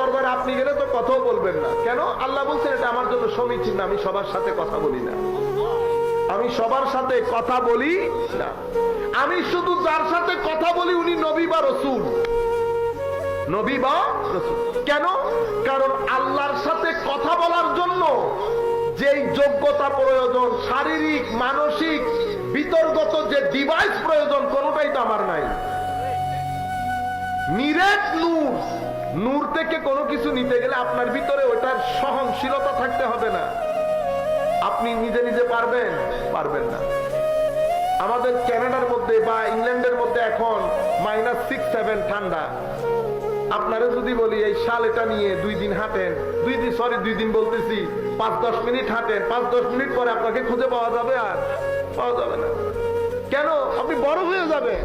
দরবারে আপনি গেলে তো কথাও বলবেন না কেন? আল্লাহ বলছেন এটা আমার জন্য সমীচীন না, আমি সবার সাথে কথা বলি না, আমি সবার সাথে কথা বলি না। আমি শুধু যার সাথে কথা বলি উনি নবী বা রাসূল, নবী বা রাসূল। কেন? কারণ আল্লাহর সাথে কথা বলার জন্য যেই যোগ্যতা প্রয়োজন, শারীরিক মানসিক বিতর্গত যে ডিভাইস প্রয়োজন, কোনোটাই তো আমার নাই। নিরেট নূর, নূর থেকে কোনো কিছু নিতে গেলে আপনার ভিতরে ওটার সহনশীলতা থাকতে হবে না। আপনি নিজে নিজে পারবেন? পারবেন না। আমাদের কানাডার মধ্যে বা ইংল্যান্ডের মধ্যে এখন -6-7 ঠান্ডা। আপনারা যদি বলি এই শাল এটা নিয়ে 2 দিন হাঁটেন, 2 দিন বলতেছি 5-10 মিনিট হাঁটেন, 5-10 মিনিট পরে আপনাকে খুঁজে পাওয়া যাবে? আর পাওয়া যাবে না। কেন? আপনি বড় হয়ে যাবে।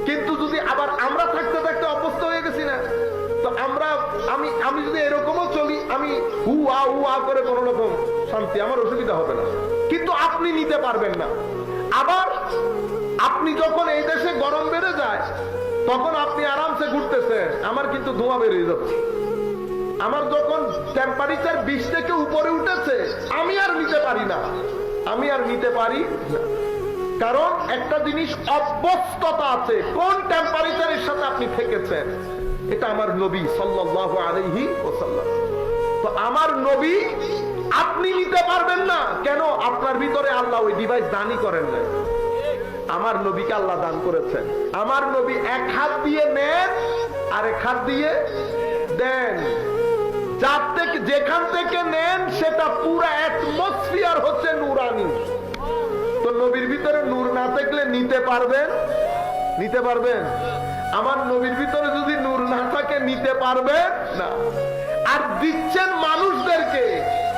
কিন্তু যদি আবার আমরা থাকতে থাকতে অভ্যস্ত হয়ে গেছি না, তো আমি যদি এরকমও চলি, আমি হু আ করে কোনো রকম শান্তি, আমার অসুবিধা হবে না। কিন্তু আপনি নিতে পারবেন না। আবার আপনি যখন এই দেশে গরম বেড়ে যায় তখন আপনি আরামসে ঘুরতেছেন, আমার কিন্তু ধোঁয়া বেরিয়ে যাচ্ছে। আমার যখন টেম্পারেচার 20 থেকে উপরে উঠেছে আমি আর নিতে পারি না, আমি আর নিতে পারি না। কারণ একটা জিনিস অভ্যস্ততা আছে, কোন টেম্পারেচারের সাথে আপনি থেকেছেন। এটা আমার নবী সাল্লাল্লাহু আলাইহি ওয়াসাল্লাম। তো আমার নবী আপনি নিতে পারবেন না কেন? আপনার ভিতরে আল্লাহ ওই ডিভাইস দানই করেন না। আমার নবীকে আল্লাহ দান করেছেন। আমার নবী এক হাত দিয়ে নেন আর এক হাত দিয়ে দেন। যার থেকে যেখান থেকে নেন সেটা পুরো অ্যাটমসফিয়ার হচ্ছে নূরানি। তো নবীর ভিতরে নূর না থাকলে নিতে পারবেন? নিতে পারবেন? আমার নবীর ভিতরে যদি নূর না থাকে নিতে পারবেন না। আর দিচ্ছেন মানুষদেরকে,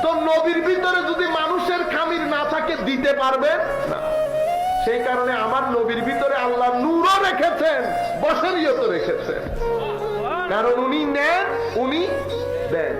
তো নবীর ভিতরে যদি মানুষের খামির না থাকে দিতে পারবেন না। সেই কারণে আমার নবীর ভিতরে আল্লাহ নূরও রেখেছেন, বশরিয়তও রেখেছেন। কারণ উনি নেন, উনি দেন।